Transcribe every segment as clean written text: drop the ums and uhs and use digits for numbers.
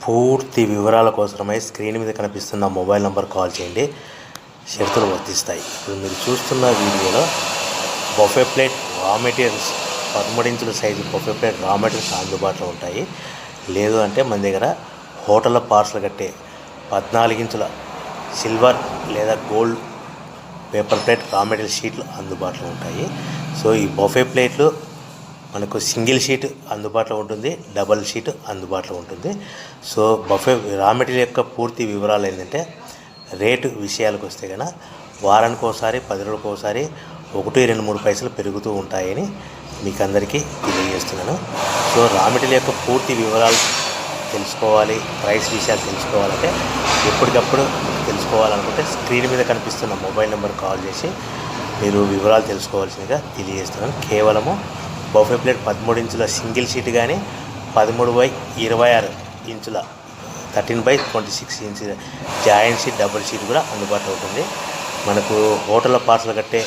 పూర్తి వివరాల కోసమై స్క్రీన్ మీద కనిపిస్తున్న మొబైల్ నంబర్ కాల్ చేయండి. షరతులు వర్తిస్తాయి. ఇప్పుడు మీరు చూస్తున్న వీడియోలో బఫే ప్లేట్ రా మెటీరియల్స్ 13 ఇంచుల సైజు బఫే ప్లేట్ రా మెటీరియల్స్ అందుబాటులో ఉంటాయి. లేదు అంటే మన దగ్గర హోటల్లో పార్సల్ కట్టే 14 ఇంచుల సిల్వర్ లేదా gold paper plate raw material షీట్లు అందుబాటులో ఉంటాయి. సో ఈ బఫే ప్లేట్లు మనకు సింగిల్ షీట్ అందుబాటులో ఉంటుంది, డబల్ షీట్ అందుబాటులో ఉంటుంది. సో బఫే రా మెటీరియల్ యొక్క పూర్తి వివరాలు ఏంటంటే, రేటు విషయాలకు వస్తే కనుక వారానికి ఒకసారి 10 రోజులకు ఒకసారి 1, 2, 3 పైసలు పెరుగుతూ ఉంటాయని మీకు అందరికీ తెలియజేస్తున్నాను. సో రా మెటీరియల్ యొక్క పూర్తి వివరాలు తెలుసుకోవాలి, ప్రైస్ విషయాలు తెలుసుకోవాలంటే ఎప్పటికప్పుడు తెలుసుకోవాలనుకుంటే స్క్రీన్ మీద కనిపిస్తున్న మొబైల్ నెంబర్ కాల్ చేసి మీరు వివరాలు తెలుసుకోవాల్సిందిగా తెలియజేస్తున్నాను. కేవలము బఫే ప్లేట్ 13 ఇంచుల సింగిల్ షీట్ కానీ 13/26 ఇంచుల 13/26 inch joint sheet double sheet కూడా అందుబాటులో ఉంటుంది. మనకు హోటల్లో పార్సల్ కట్టే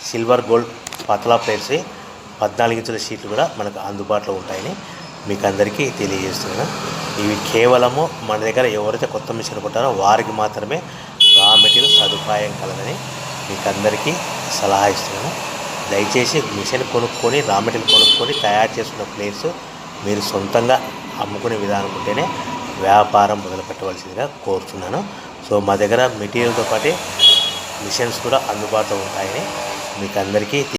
సిల్వర్ గోల్డ్ పతలా ప్లేట్స్ 14 ఇంచుల షీట్లు కూడా మనకు అందుబాటులో ఉంటాయని మీకు అందరికీ తెలియజేస్తున్నాను. ఇవి కేవలము మన దగ్గర ఎవరైతే కొత్త మిషన్ కొంటారో వారికి మాత్రమే రా మెటీరియల్ సదుపాయం కలదని మీకు అందరికీ సలహా ఇస్తున్నాను. దయచేసి మిషన్ కొనుక్కొని రా మెటీరియల్ కొనుక్కొని తయారు చేసుకున్న ప్లేట్స్ మీరు సొంతంగా అమ్ముకునే విధానం ఉంటేనే వ్యాపారం మొదలుపెట్టవలసిందిగా కోరుతున్నాను. సో మా దగ్గర మెటీరియల్తో పాటు మిషన్స్ కూడా అందుబాటులో ఉంటాయని మీకు అందరికీ